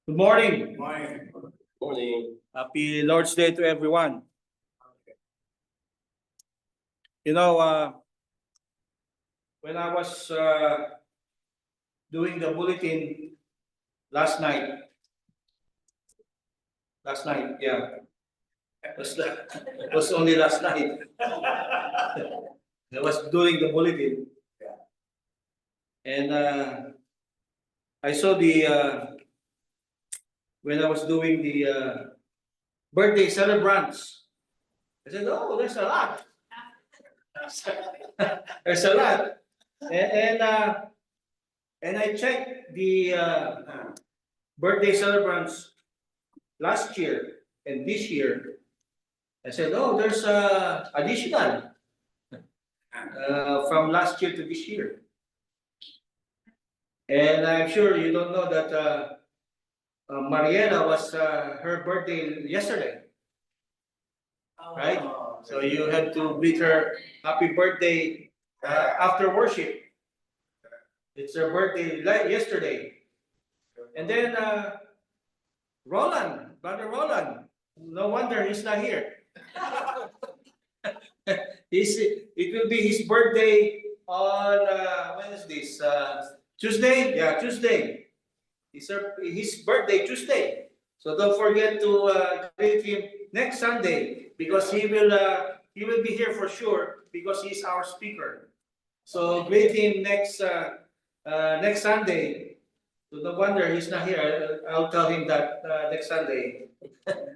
Good morning. Morning. Morning. Happy Lord's Day to everyone. You know, when I was doing the bulletin last night, yeah, it was only last night. I was doing the bulletin, and I saw when I was doing the birthday celebrants. I said, "Oh, there's a lot." There's a lot. And I checked the birthday celebrants last year and this year. I said, oh, there's additional from last year to this year. And I'm sure you don't know that Mariela was her birthday yesterday, right? So you have to greet her happy birthday after worship. It's her birthday yesterday. And then Roland, brother Roland, no wonder he's not here. It will be his birthday on when is this? Tuesday? Yeah, Tuesday. His birthday Tuesday. So don't forget to greet him next Sunday because he will be here for sure because he's our speaker. So greet him next Sunday. So no wonder he's not here. I'll tell him that next Sunday.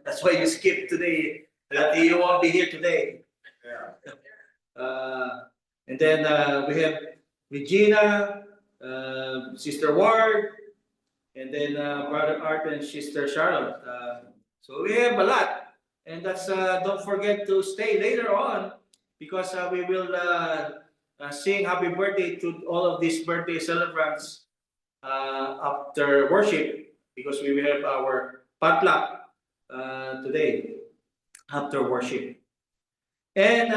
That's why you skipped today. That you won't be here today. Yeah. And then we have Regina, Sister Ward, and then Brother Art and Sister Charlotte. So we have a lot. And that's don't forget to stay later on because we will sing happy birthday to all of these birthday celebrants after worship because we will have our potluck today after worship. And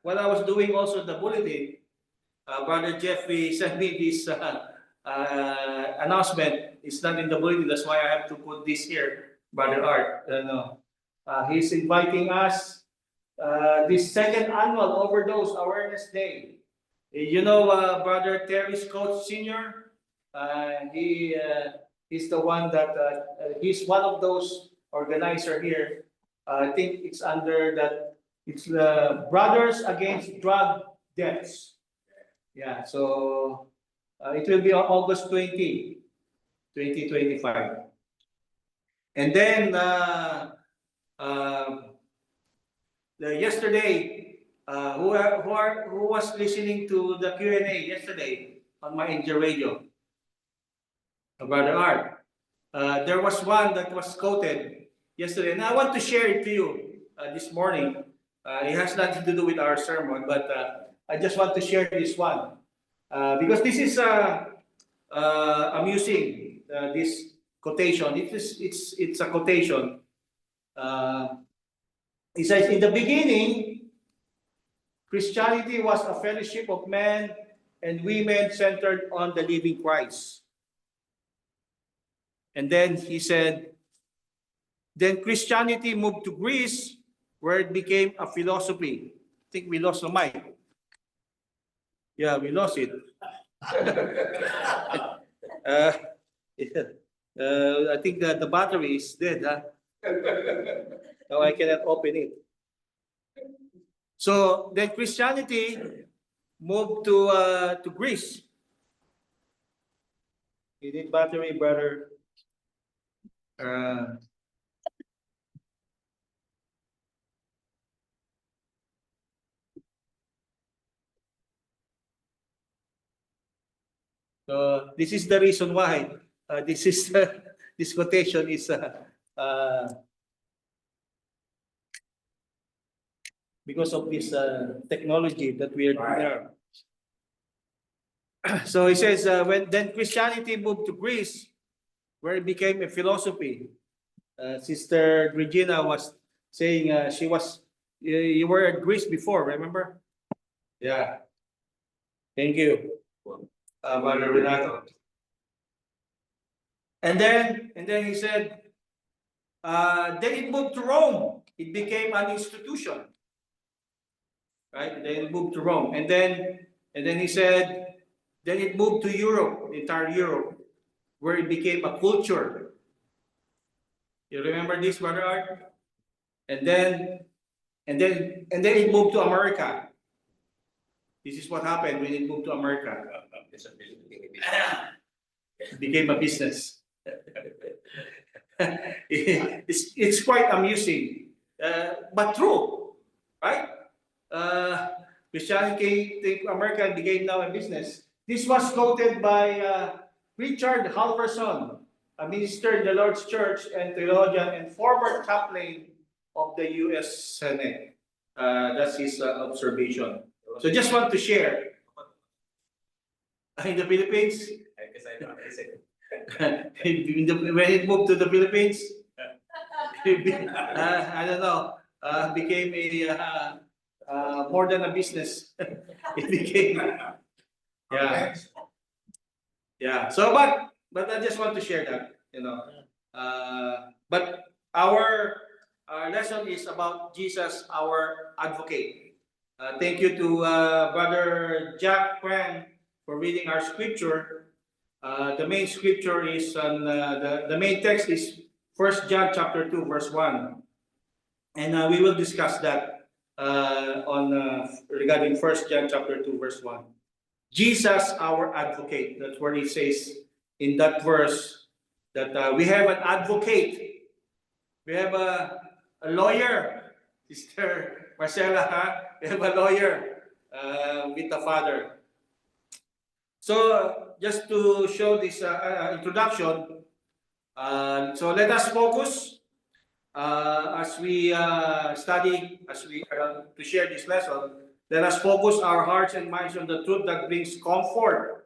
while I was doing also the bulletin, Brother Jeffrey sent me this announcement. It's not in the bulletin, that's why I have to put this here, Brother Art. He's inviting us this second annual Overdose Awareness Day. You know, Brother Terry Scott Sr., he's the one that, he's one of those organizer here. I think it's under that, it's the Brothers Against Drug Deaths. Yeah, so it will be on August 20, 2025. And then yesterday, who was listening to the Q&A yesterday on my Angel Radio? Brother Art. There was one that was quoted yesterday, and I want to share it to you this morning. It has nothing to do with our sermon, but I just want to share this one because this is amusing. This quotation. It's a quotation. It says, "In the beginning, Christianity was a fellowship of men and women centered on the living Christ." And then he said, then Christianity moved to Greece, where it became a philosophy. I think we lost the mic. Yeah, we lost it. I think that the battery is dead. Huh? No, I cannot open it. So then Christianity moved to Greece. You need battery, brother. So this is the reason why this quotation is because of this technology that we are doing now. So he says, when then Christianity moved to Greece, where it became a philosophy. Sister Regina was saying you were at Greece before, remember? Yeah. Thank you, Brother Renato. And then he said, then it moved to Rome. It became an institution, right? Then it moved to Rome, and then he said, then it moved to Europe, the entire Europe, where it became a culture. You remember this, Brother Art? And then it moved to America. This is what happened when it moved to America. It became a business. It's quite amusing, but true, right? Christianity came to America and became now a business. This was quoted by Richard Halverson, a minister in the Lord's Church and theologian and former chaplain of the U.S. Senate. That's his observation. So just want to share. In the Philippines, when it moved to the Philippines, I don't know, became a more than a business. It became, yeah, yeah. So, but I just want to share that, you know. But our lesson is about Jesus, our advocate. Thank you to Brother Jack Quang for reading our scripture. The main scripture is on the main text is 1 John chapter 2 verse 1, and we will discuss that regarding 1 John chapter 2 verse 1. Jesus our advocate. That's what he says in that verse, that we have an advocate. We have a lawyer, Sister Marcela. We have a lawyer with the Father. So just to show this introduction, so let us focus as we study, as we to share this lesson. Let us focus our hearts and minds on the truth that brings comfort,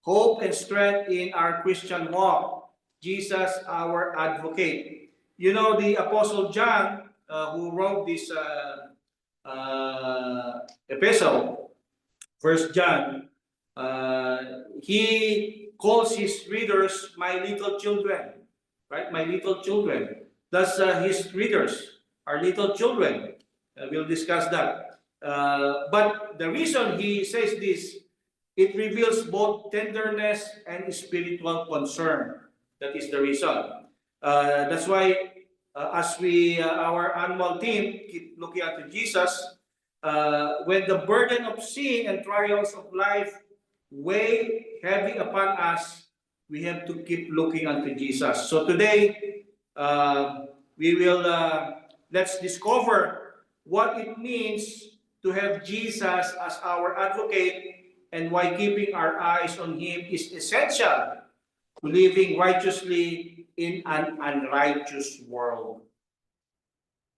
hope, and strength in our Christian walk. Jesus, our advocate. You know, the Apostle John, who wrote this epistle, First John, he calls his readers my little children, right? My little children. Thus, his readers are little children. We'll discuss that. But the reason he says this, it reveals both tenderness and spiritual concern. That is the reason. That's why, as we, our annual theme, keep looking at Jesus, when the burden of sin and trials of life weigh heavy upon us, we have to keep looking unto Jesus. So today, we will let's discover what it means to have Jesus as our advocate, and why keeping our eyes on him is essential to living righteously in an unrighteous world.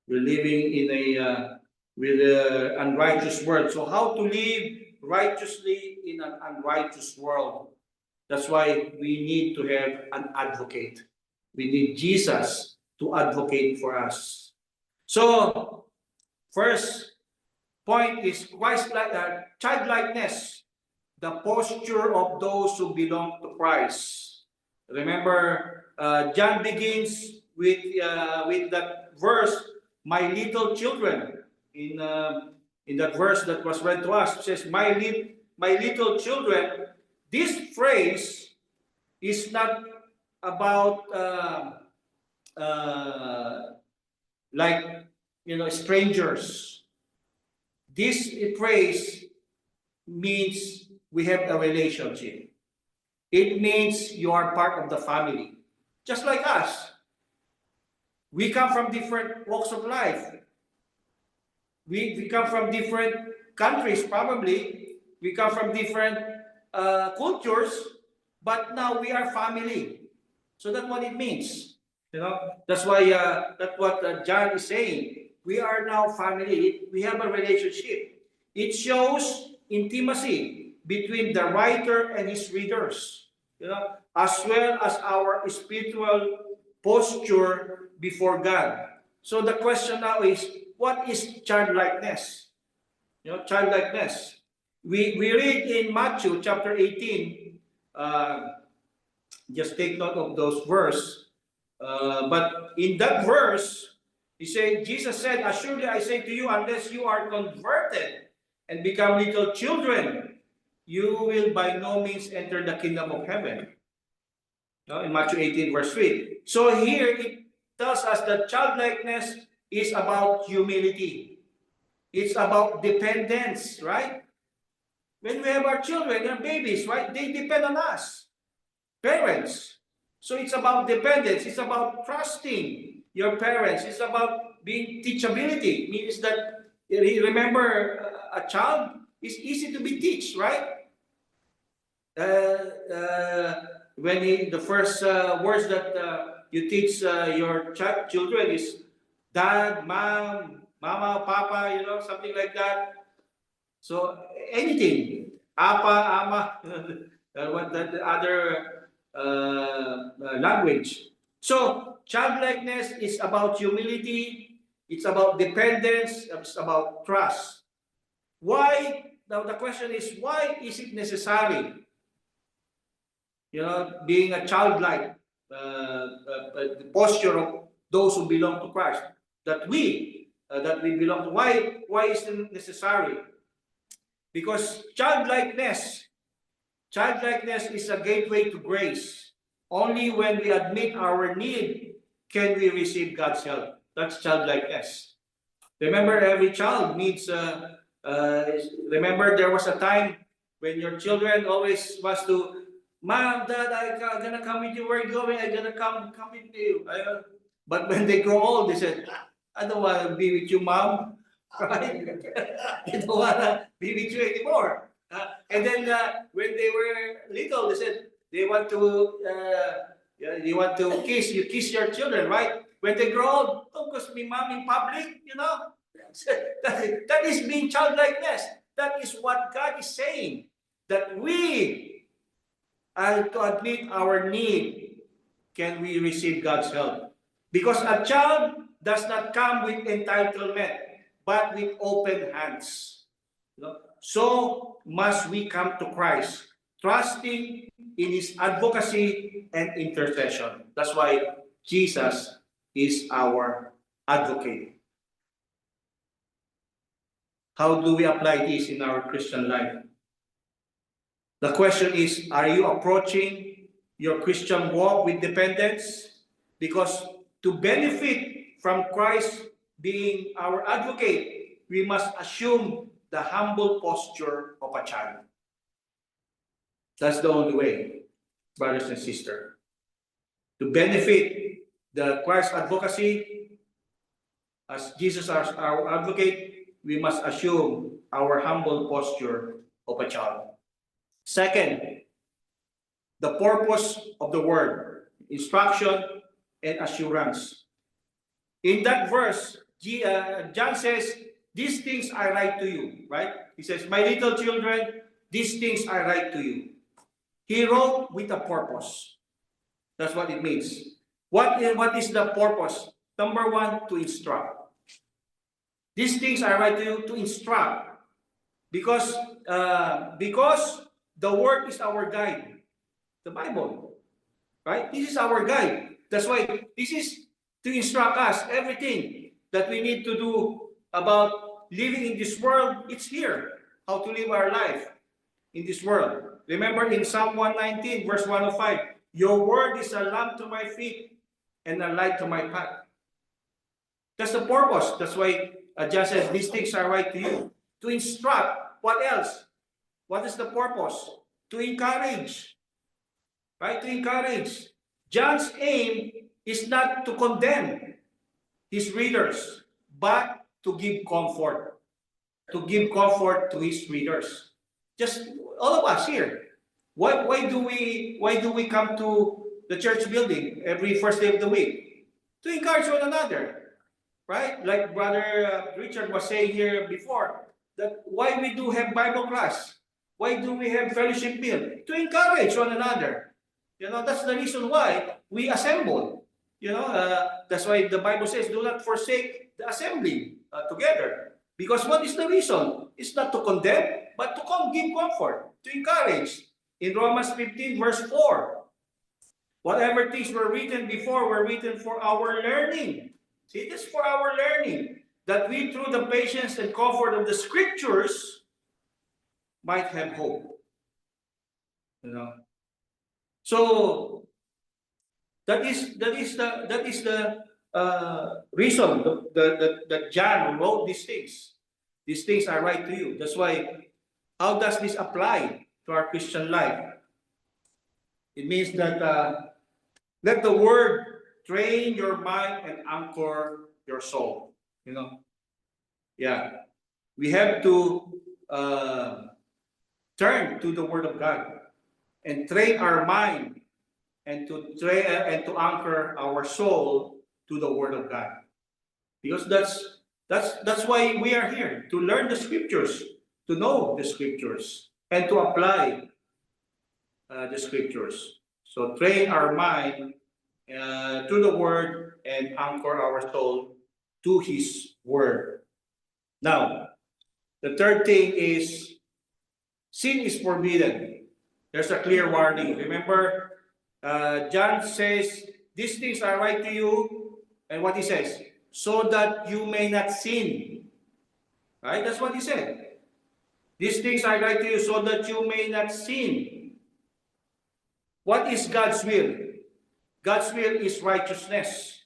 We're living in a with an unrighteous world. So how to live righteously in an unrighteous world? That's why we need to have an advocate. We need Jesus to advocate for us. So, first point is childlikeness, the posture of those who belong to Christ. Remember, John begins with that verse, "My little children." In that verse that was read to us, it says, "My little children." This phrase is not about like, you know, strangers. This phrase means we have a relationship. It means you are part of the family, just like us. We come from different walks of life. We come from different countries, probably. We come from different cultures, but now we are family. So that's what it means. You know, that's why that's what John is saying. We are now family. We have a relationship. It shows intimacy between the writer and his readers, you know, as well as our spiritual posture before God. So the question now is, what is childlikeness? You know, childlikeness. We read in Matthew chapter 18, Just take note of those verse. But in that verse, Jesus said, "Assuredly I say to you, unless you are converted and become little children, you will by no means enter the kingdom of heaven." No, in Matthew 18, verse 3. So here it tells us that childlikeness is about humility. It's about dependence, right? When we have our children, they're babies, right? They depend on us, parents. So it's about dependence. It's about trusting your parents. It's about being teachability. It means that, remember, a child is easy to be teach, right? When the first words that you teach your children is dad, mom, mama, papa, something like that. So anything, apa, ama, what that the other language. So childlikeness is about humility. It's about dependence. It's about trust. Why? Now the question is, why is it necessary? Being a childlike, the posture of those who belong to Christ, that we belong to. Why is it necessary? Because childlikeness is a gateway to grace. Only when we admit our need can we receive God's help. That's childlikeness. Remember, every child needs. Remember, there was a time when your children always wants to, "Mom, Dad, I'm gonna come with you. Where are you going? I'm gonna come with you." But when they grow old, they said, "I don't want to be with you, Mom." Right? They don't want to be with you anymore. And then when they were little, they said they want to. You want to kiss. You kiss your children, right? When they grow old, don't kiss me, Mom, in public. That is being childlikeness. That is what God is saying. That we are to admit our need, can we receive God's help? Because a child does not come with entitlement, but with open hands. So must we come to Christ, trusting in His advocacy and intercession. That's why Jesus is our advocate. How do we apply this in our Christian life? The question is, are you approaching your Christian walk with dependence? Because to benefit from Christ being our advocate, we must assume the humble posture of a child. That's the only way, brothers and sisters. To benefit the Christ advocacy, as Jesus as our advocate, we must assume our humble posture of a child. Second, the purpose of the word, instruction and assurance. In that verse, John says, "These things I write to you," right? He says, "My little children, these things I write to you." He wrote with a purpose. That's what it means. What is the purpose? Number one, to instruct. These things I write to you to instruct, because the word is our guide, the Bible, right? This is our guide. That's why this is to instruct us everything that we need to do about living in this world. It's here, how to live our life in this world. Remember in Psalm 119, verse 105, "Your word is a lamp to my feet and a light to my path." That's the purpose. That's why John says, "These things I write to you." To instruct. What else? What is the purpose? To encourage. Right? To encourage. John's aim is not to condemn his readers, but to give comfort. To give comfort to his readers. Just all of us here. Why do we come to the church building every first day of the week? To encourage one another. Right? Like Brother Richard was saying here before, that why we do have Bible class? Why do we have fellowship meal? To encourage one another. That's the reason why we assemble. That's why the Bible says, "Do not forsake the assembly together." Because what is the reason? It's not to condemn, but to give comfort, to encourage. In Romans 15, verse 4, Whatever things were written before were written for our learning. See, this is for our learning, that we through the patience and comfort of the scriptures might have hope. You know. So that is the reason that John wrote these things. These things are right to you. That's why. How does this apply to our Christian life? It means that let the word train your mind and anchor your soul. You know, yeah, we have to turn to the Word of God and train our mind and to train and to anchor our soul to the Word of God, because that's why we are here, to learn the Scriptures, to know the Scriptures, and to apply the Scriptures. So train our mind to the Word and anchor our soul to His Word. Now, the third thing is sin is forbidden. There's a clear warning. Remember, John says, these things are right to you. And what he says? So that you may not sin. Right? That's what he said. These things are right to you so that you may not sin. What is God's will? God's will is righteousness.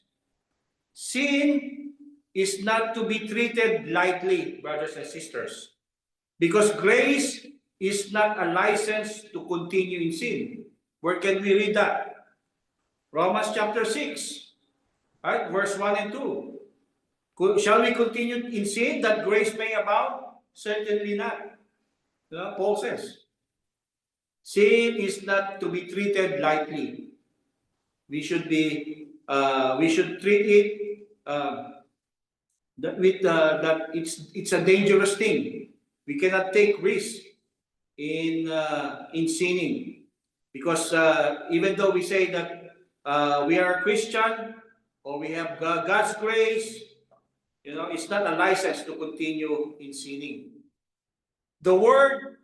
Sin is not to be treated lightly, brothers and sisters, because grace is not a license to continue in sin. Where can we read that? Romans chapter 6, right? Verse 1 and 2. Shall we continue in sin that grace may abound? Certainly not. Paul says, sin is not to be treated lightly. We should treat it that it's a dangerous thing. We cannot take risk in sinning, because even though we say that we are a Christian or we have God's grace, it's not a license to continue in sinning. The word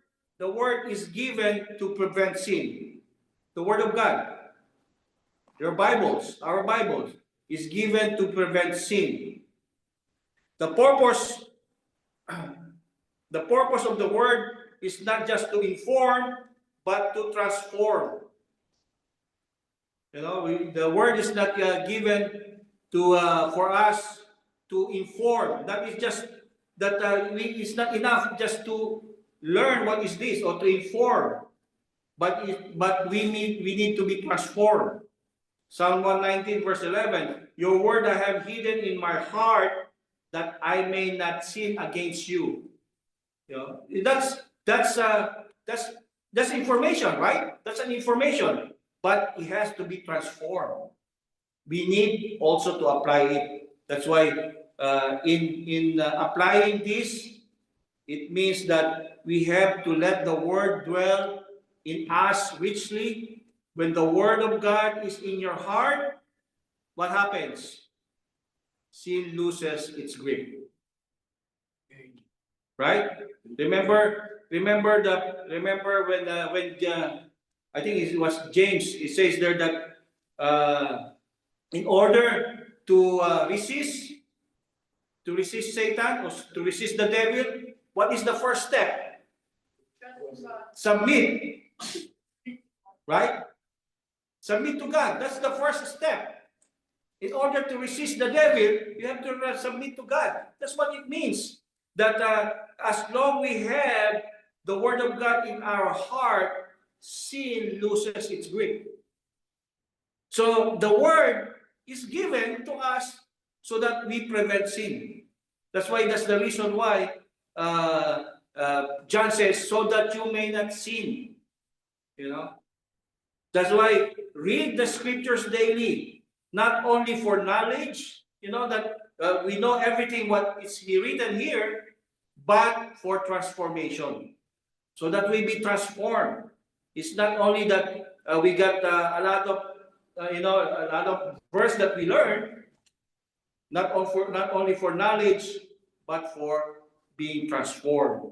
is given to prevent sin. The Word of God, our Bibles, is given to prevent sin. The purpose of the Word is not just to inform, but to transform. The Word is not given to for us to inform. That is just that it's not enough just to learn what is this or to inform, but we need to be transformed. Psalm 119 verse 11. Your word I have hidden in my heart that I may not sin against you. That's information, right? That's an information, but it has to be transformed. We need also to apply it. That's why in applying this, it means that we have to let the word dwell in us richly. When the word of God is in your heart, what happens? Sin loses its grip. Right? Remember when I think it was James. It says there that in order to resist Satan or to resist the devil, what is the first step? Submit. Right? Submit to God. That's the first step. In order to resist the devil, you have to submit to God. That's what it means. That as long we have the Word of God in our heart, sin loses its grip. So the Word is given to us so that we prevent sin. That's the reason why John says, so that you may not sin. That's why read the Scriptures daily, not only for knowledge, that we know everything what is written here, but for transformation, so that we be transformed. It's not only that we got a lot of verse that we learn, not only for knowledge, but for being transformed.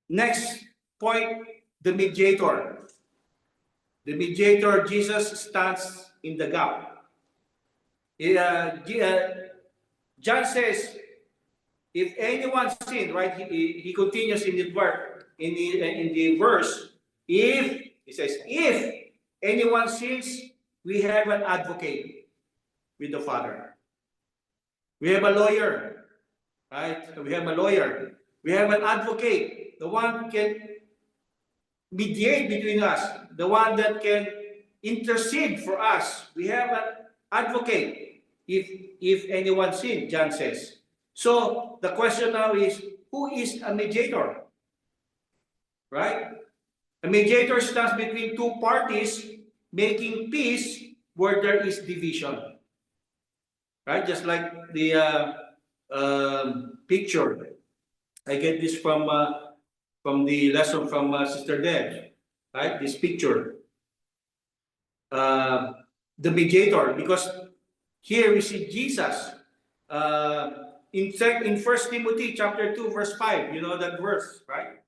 Next point, the mediator. The mediator, Jesus, stands in the gap. John says, if anyone sinned, right? He continues in the verse, in the verse. If he says, if anyone sins, we have an advocate with the Father. We have a lawyer, right? We have a lawyer. We have an advocate, the one who can mediate between us, the one that can intercede for us. We have an advocate if anyone sinned, John says. So the question now is, who is a mediator? Right? A mediator stands between two parties making peace where there is division. Right? Just like the picture. I get this from the lesson from Sister Deb. Right? This picture. The mediator, because here we see Jesus. In 1 Timothy chapter 2, verse 5, you know that verse, right?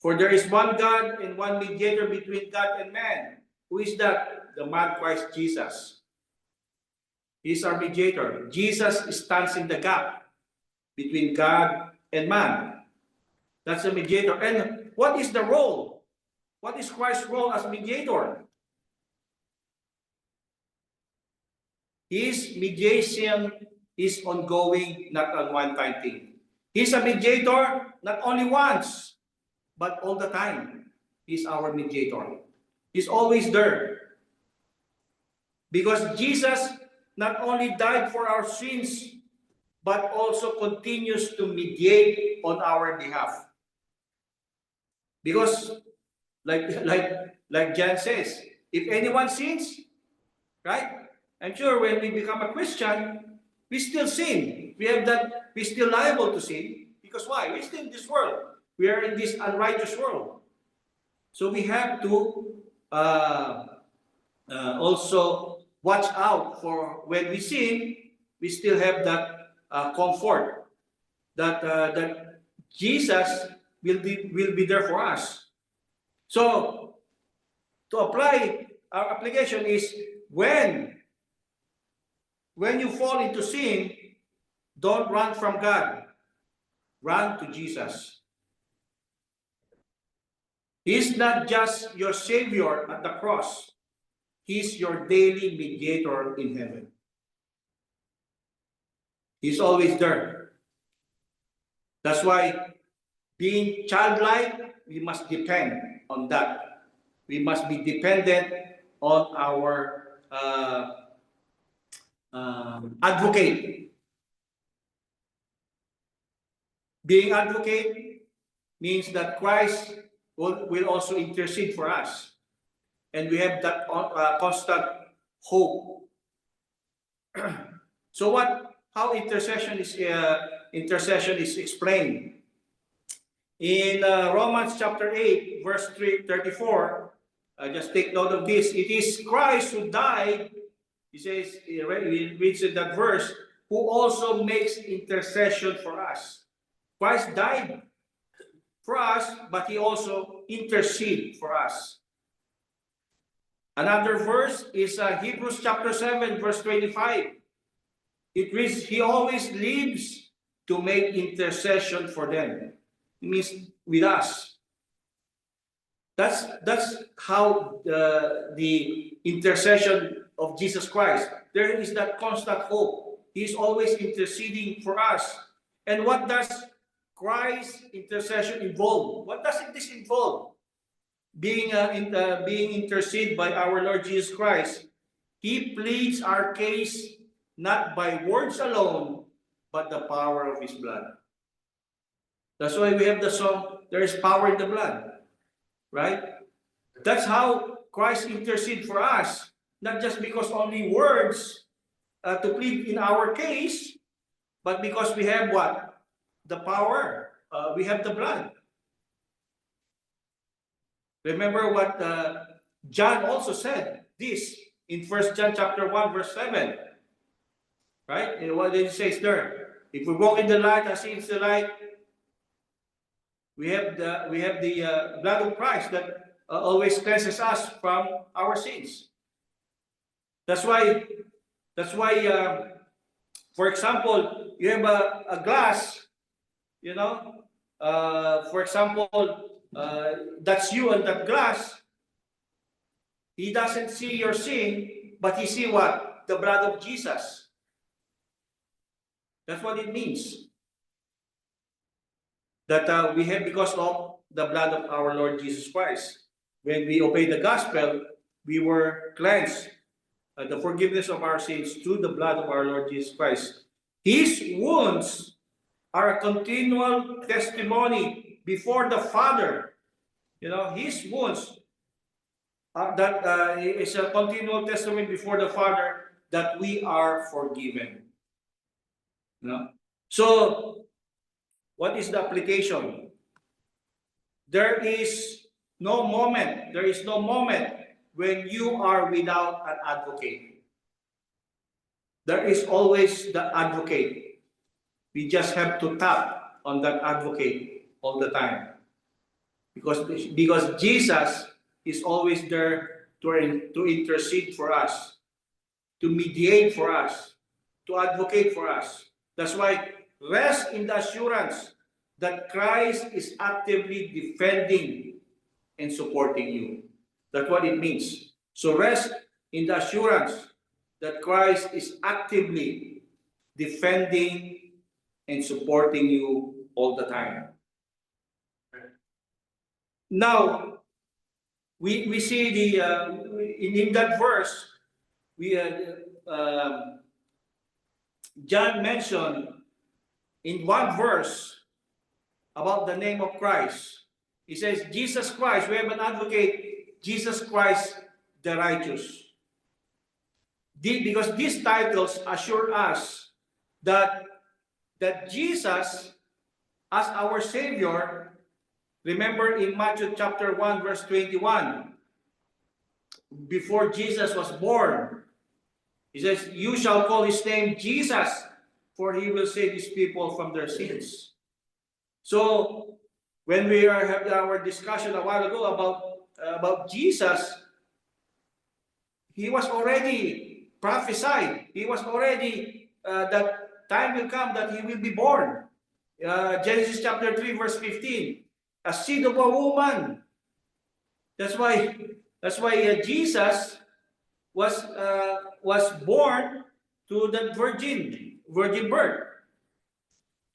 For there is one God and one mediator between God and man. Who is that? The man Christ Jesus. He is our mediator. Jesus stands in the gap between God and man. That's the mediator. And what is the role? What is Christ's role as mediator? His mediation is ongoing, not a one-time thing. He's a mediator not only once, but all the time. He's our mediator. He's always there. Because Jesus not only died for our sins, but also continues to mediate on our behalf. Because, like John says, if anyone sins, right? I'm sure when we become a Christian, we still sin. We're still liable to sin. Because why? We're still in this world. We are in this unrighteous world. So we have to also watch out for when we sin, we still have that comfort that Jesus will be there for us. So to apply, our application is when you fall into sin, don't run from God. Run to Jesus. He's not just your Savior at the cross. He's your daily mediator in heaven. He's always there. That's why being childlike, we must depend on that. We must be dependent on our advocate. Being advocate means that Christ will also intercede for us. And we have that constant hope. So how intercession is explained? In Romans chapter 8, verse 34, just take note of this. It is Christ who died, he says, he reads in that verse, who also makes intercession for us. Christ died for us, but he also intercedes for us. Another verse is Hebrews chapter 7, verse 25. It reads, he always lives to make intercession for them. It means with us. That's how the intercession of Jesus Christ. There is that constant hope. He's always interceding for us. And what does Christ's intercession involve? What does this involve? Being interceded by our Lord Jesus Christ, he pleads our case not by words alone, but the power of his blood. That's why we have the song, there is power in the blood, right? That's how Christ intercedes for us, not just because only words to plead in our case, but because we have what? The power. We have the blood. Remember what John also said, this in 1 John chapter 1, verse 7. Right? And what did he say there? If we walk in the light as he is the light, we have the blood of Christ that always cleanses us from our sins. That's why, for example, you have a glass, you know, for example, that's you and that glass. He doesn't see your sin, but he see what? The blood of Jesus. That's what it means. That we have because of the blood of our Lord Jesus Christ. When we obey the gospel, we were cleansed. The forgiveness of our sins through the blood of our Lord Jesus Christ. His wounds are a continual testimony before the Father. You know, his wounds that is a continual testimony before the Father that we are forgiven. You know? So, what is the application? There is no moment when you are without an advocate. There is always the advocate. We just have to tap on that advocate all the time. Because Jesus is always there to intercede for us, to mediate for us, to advocate for us. That's why rest in the assurance that Christ is actively defending and supporting you. That's what it means. So rest in the assurance that Christ is actively defending and supporting you all the time. Now, we see in that verse, John mentioned in one verse about the name of Christ. He says, Jesus Christ, we have an advocate, Jesus Christ the righteous. Because these titles assure us that Jesus, as our Savior, remember in Matthew chapter 1, verse 21, before Jesus was born, he says, you shall call his name Jesus, for he will save his people from their sins. So, when we had our discussion a while ago about Jesus, he was already prophesied. He was already, that time will come that he will be born. Genesis chapter 3, verse 15. A seed of a woman. That's why Jesus was born to the virgin birth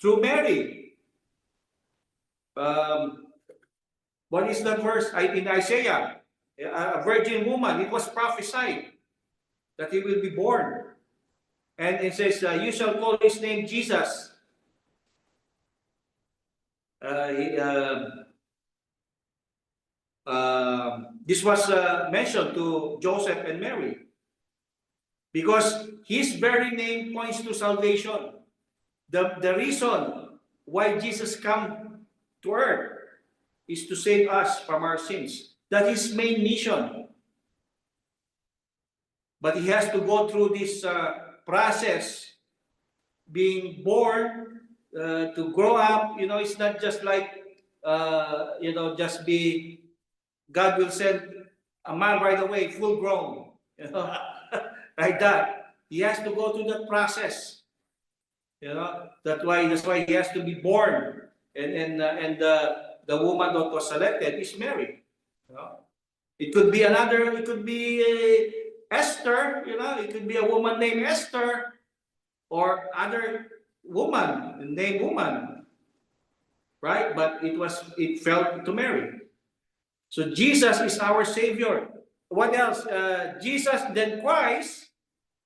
through Mary. What is that verse in Isaiah? A virgin woman. It was prophesied that he will be born, and it says, "You shall call his name Jesus." This was mentioned to Joseph and Mary because his very name points to salvation. The reason why Jesus came to earth is to save us from our sins. That is his main mission. But he has to go through this process, being born, to grow up. You know, it's not just like, just be, God will send a man right away, full grown, like that. He has to go through that process. That's why he has to be born, and the woman that was selected is Mary. It could be Esther. It could be a woman named Esther, or other woman named woman, right? But it fell to Mary. So Jesus is our Savior. What else? Jesus, then Christ,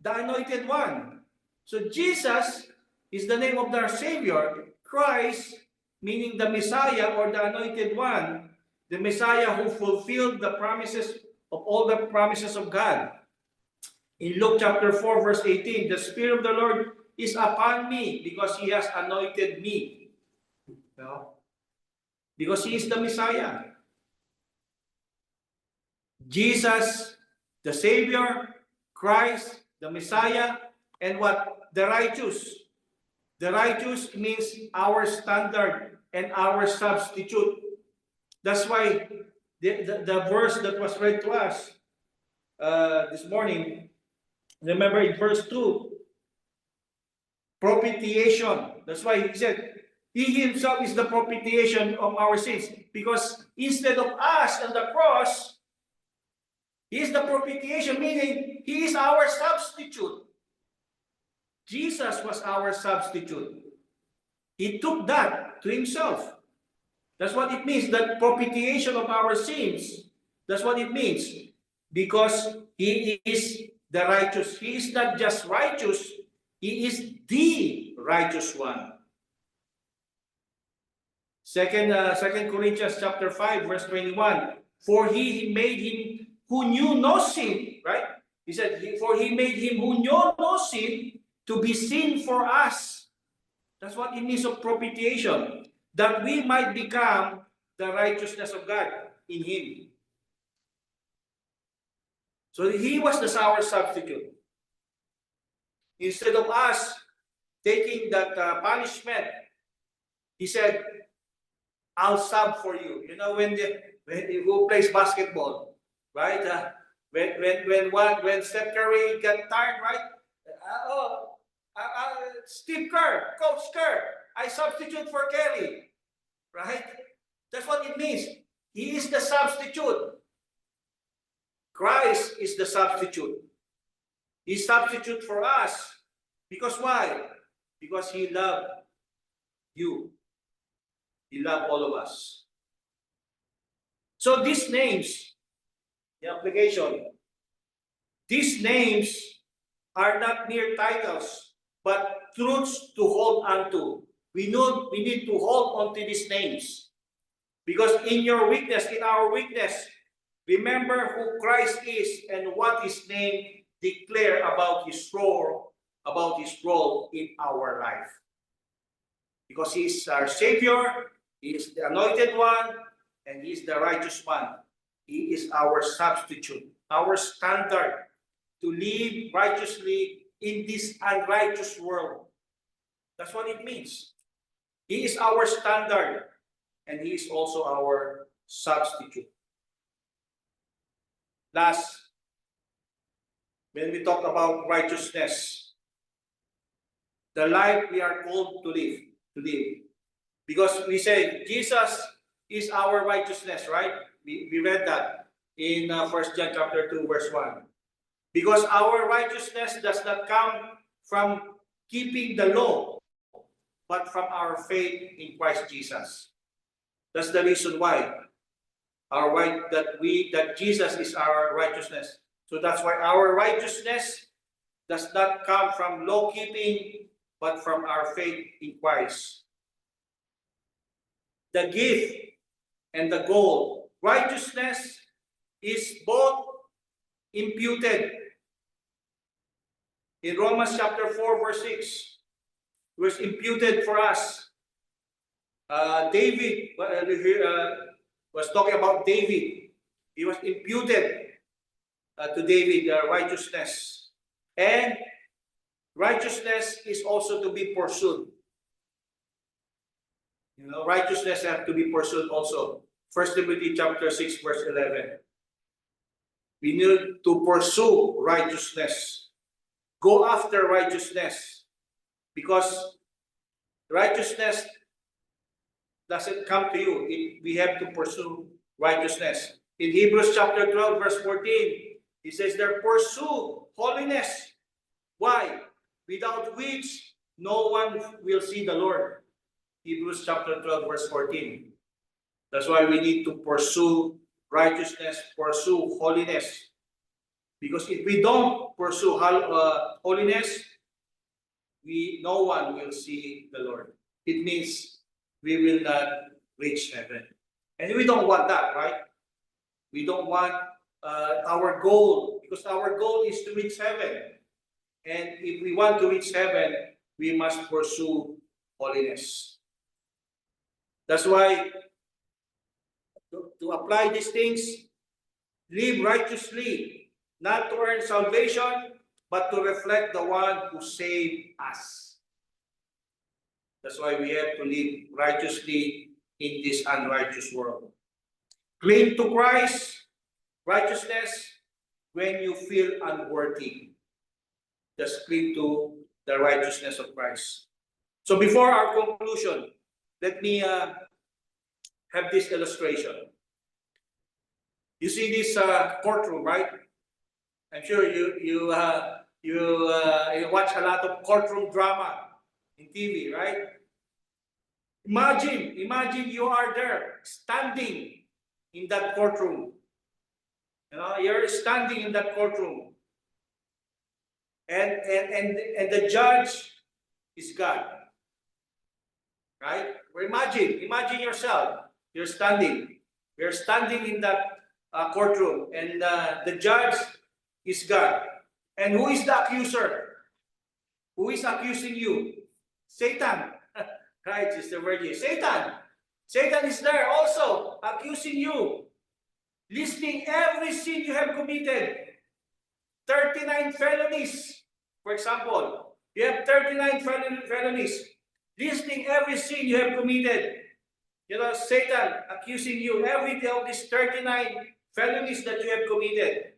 the Anointed One. So Jesus is the name of our Savior. Christ, meaning the Messiah or the Anointed One, the Messiah who fulfilled the promises of all the promises of God. In Luke chapter 4, verse 18, the Spirit of the Lord is upon me because he has anointed me. Because he is the Messiah. Jesus, the Savior, Christ, the Messiah, and what? The righteous. The righteous means our standard and our substitute. That's why the verse that was read to us this morning, remember in verse 2, propitiation. That's why he said, he himself is the propitiation of our sins. Because instead of us on the cross, he is the propitiation, meaning he is our substitute. Jesus was our substitute. He took that to himself. That's what it means, that propitiation of our sins. That's what it means. Because he is the righteous. He is not just righteous, he is the righteous one. Second Corinthians chapter 5, verse 21. For he made him who knew no sin, right? He said, for he made him who knew no sin to be sin for us. That's what it means of propitiation. That we might become the righteousness of God in him. So he was the our substitute. Instead of us taking that punishment, he said, I'll sub for you. You know, when who plays basketball, right? When Steph Curry got tired, right? Steve Kerr, Coach Kerr, I substitute for Kelly, right? That's what it means. He is the substitute. Christ is the substitute. He substitute for us. Because why? Because he loved you. He loved all of us. So these names, the application, these names are not mere titles, but truths to hold on to. We need to hold on to these names. Because in your weakness, in our weakness, remember who Christ is and what his name declare about his role in our life. Because he is our Savior, he is the anointed one, and he is the righteous one. He is our substitute, our standard to live righteously in this unrighteous world. That's what it means. He is our standard, and he is also our substitute. Last, when we talk about righteousness, the life we are called to live. Because we say Jesus is our righteousness, right? We read that in 1 John chapter 2, verse 1. Because our righteousness does not come from keeping the law, but from our faith in Christ Jesus. That's the reason why that Jesus is our righteousness. So that's why our righteousness does not come from law keeping, but from our faith in Christ. The gift and the goal. Righteousness is both imputed. In Romans chapter 4, verse 6, it was imputed for us. David was talking about David. He was imputed to David righteousness. And righteousness is also to be pursued. You know, righteousness has to be pursued also. 1 Timothy chapter 6, verse 11. We need to pursue righteousness. Go after righteousness. Because righteousness doesn't come to you. We have to pursue righteousness. In Hebrews chapter 12, verse 14, he says there, pursue holiness. Why? Without which no one will see the Lord. Hebrews chapter 12, verse 14. That's why we need to pursue righteousness, pursue holiness. Because if we don't pursue holiness, no one will see the Lord. It means we will not reach heaven. And we don't want that, right? We don't want our goal, because our goal is to reach heaven. And if we want to reach heaven, we must pursue holiness. That's why to apply these things, live righteously, not to earn salvation, but to reflect the one who saved us. That's why we have to live righteously in this unrighteous world. Cling to Christ, righteousness, when you feel unworthy. Just cling to the righteousness of Christ. So before our conclusion, let me have this illustration. You see this courtroom, right? I'm sure you watch a lot of courtroom drama in TV, right? Imagine you are there standing in that courtroom. You know, you're standing in that courtroom. And the judge is God. Right? Or imagine yourself. You're standing in that courtroom, and the judge is God. And who is the accuser? Who is accusing you? Satan. Right, Sister Virgie. Satan is there also accusing you, listing every sin you have committed. 39 felonies, for example. You have 39 felonies, listing every sin you have committed. You know, Satan accusing you every day of these 39 felonies that you have committed.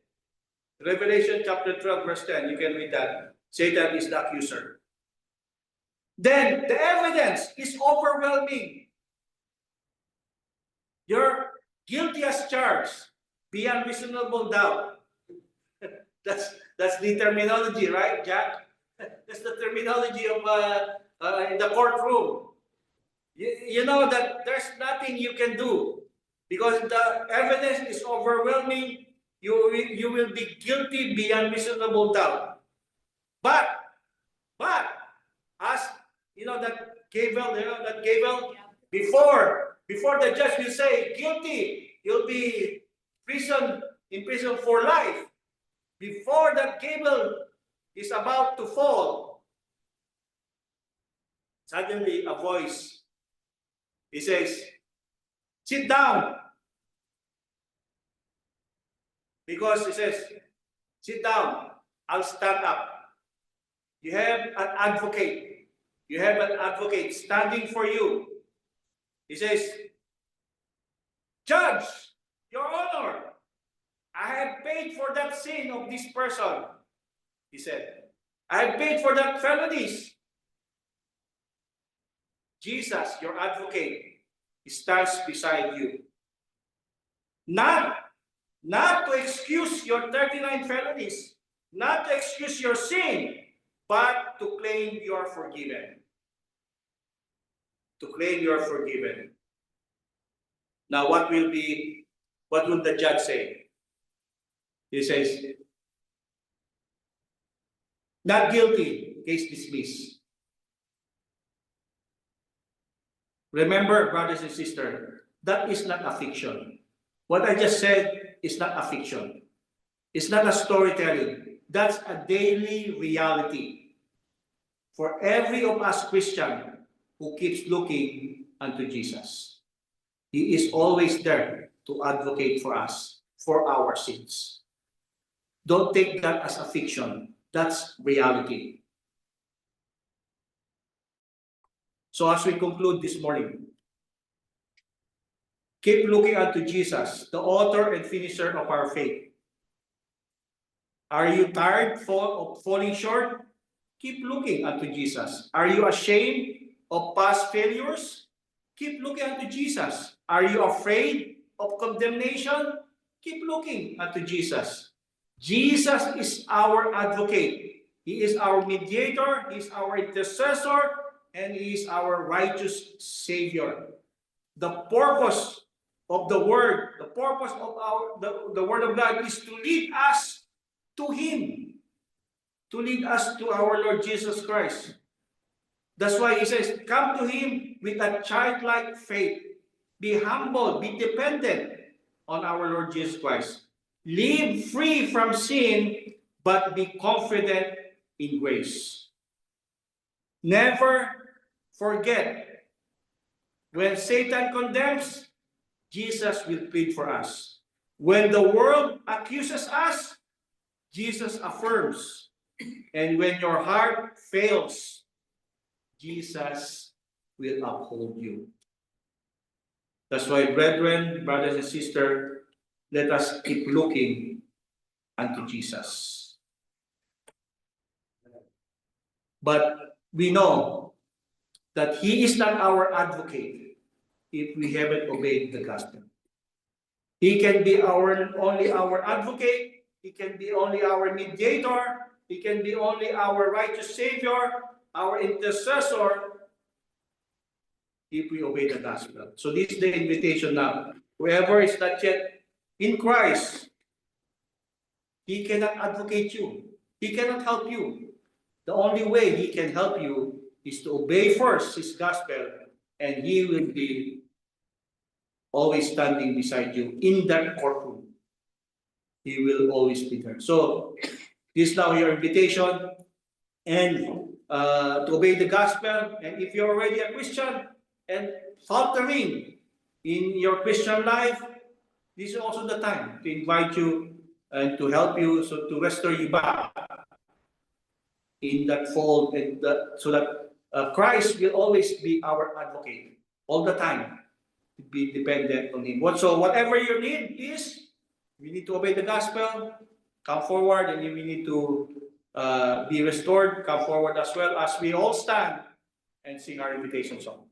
Revelation chapter 12, verse 10, you can read that. Satan is the accuser. Then the evidence is overwhelming. You're guilty as charged, beyond reasonable doubt. That's the terminology, right, Jack? That's the terminology of in the courtroom. You know that there's nothing you can do because the evidence is overwhelming. You will be guilty beyond reasonable doubt. But as you know that Gabriel, before the judge will say guilty, you'll be in prison for life. Before that Gabriel is about to fall, suddenly a voice, he says, sit down. Because he says, sit down, I'll stand up. You have an advocate. You have an advocate standing for you. He says, Judge, Your Honor, I have paid for that sin of this person. He said, I have paid for that felonies. Jesus, your advocate, stands beside you. Not to excuse your 39 felonies, not to excuse your sin, but to claim you are forgiven. To claim you are forgiven. Now, what will the judge say? He says, not guilty, case dismissed. Remember, brothers and sisters, that is not a fiction. What I just said is not a fiction. It's not a storytelling. That's a daily reality for every of us Christian who keeps looking unto Jesus. He is always there to advocate for us, for our sins. Don't take that as a fiction. That's reality. So as we conclude this morning, keep looking unto Jesus, the author and finisher of our faith. Are you tired of falling short? Keep looking unto Jesus. Are you ashamed of past failures? Keep looking unto Jesus. Are you afraid of condemnation? Keep looking unto Jesus. Jesus is our advocate. He is our mediator. He is our intercessor. And He is our righteous Savior. The purpose of the Word, the purpose of the Word of God is to lead us to Him, to lead us to our Lord Jesus Christ. That's why He says, come to Him with a childlike faith. Be humble, be dependent on our Lord Jesus Christ. Live free from sin, but be confident in grace. Never forget, when Satan condemns, Jesus will plead for us. When the world accuses us, Jesus affirms. And when your heart fails, Jesus will uphold you. That's why, brethren, brothers and sisters, let us keep looking unto Jesus. But we know that He is not our advocate if we haven't obeyed the gospel. He can be only our advocate. He can be only our mediator. He can be only our righteous Savior, our intercessor, if we obey the gospel. So this is the invitation now. Whoever is not yet in Christ, he cannot advocate you. He cannot help you. The only way he can help you is to obey first his gospel, and he will be always standing beside you in that courtroom. He will always be there. So this is now your invitation, and to obey the gospel. And if you're already a Christian and faltering in your Christian life, this is also the time to invite you and to help you, so to restore you back in that fold, and so that Christ will always be our advocate all the time. To be dependent on Him. So whatever your need is, we need to obey the gospel. Come forward, and we need to be restored. Come forward as well as we all stand and sing our invitation song.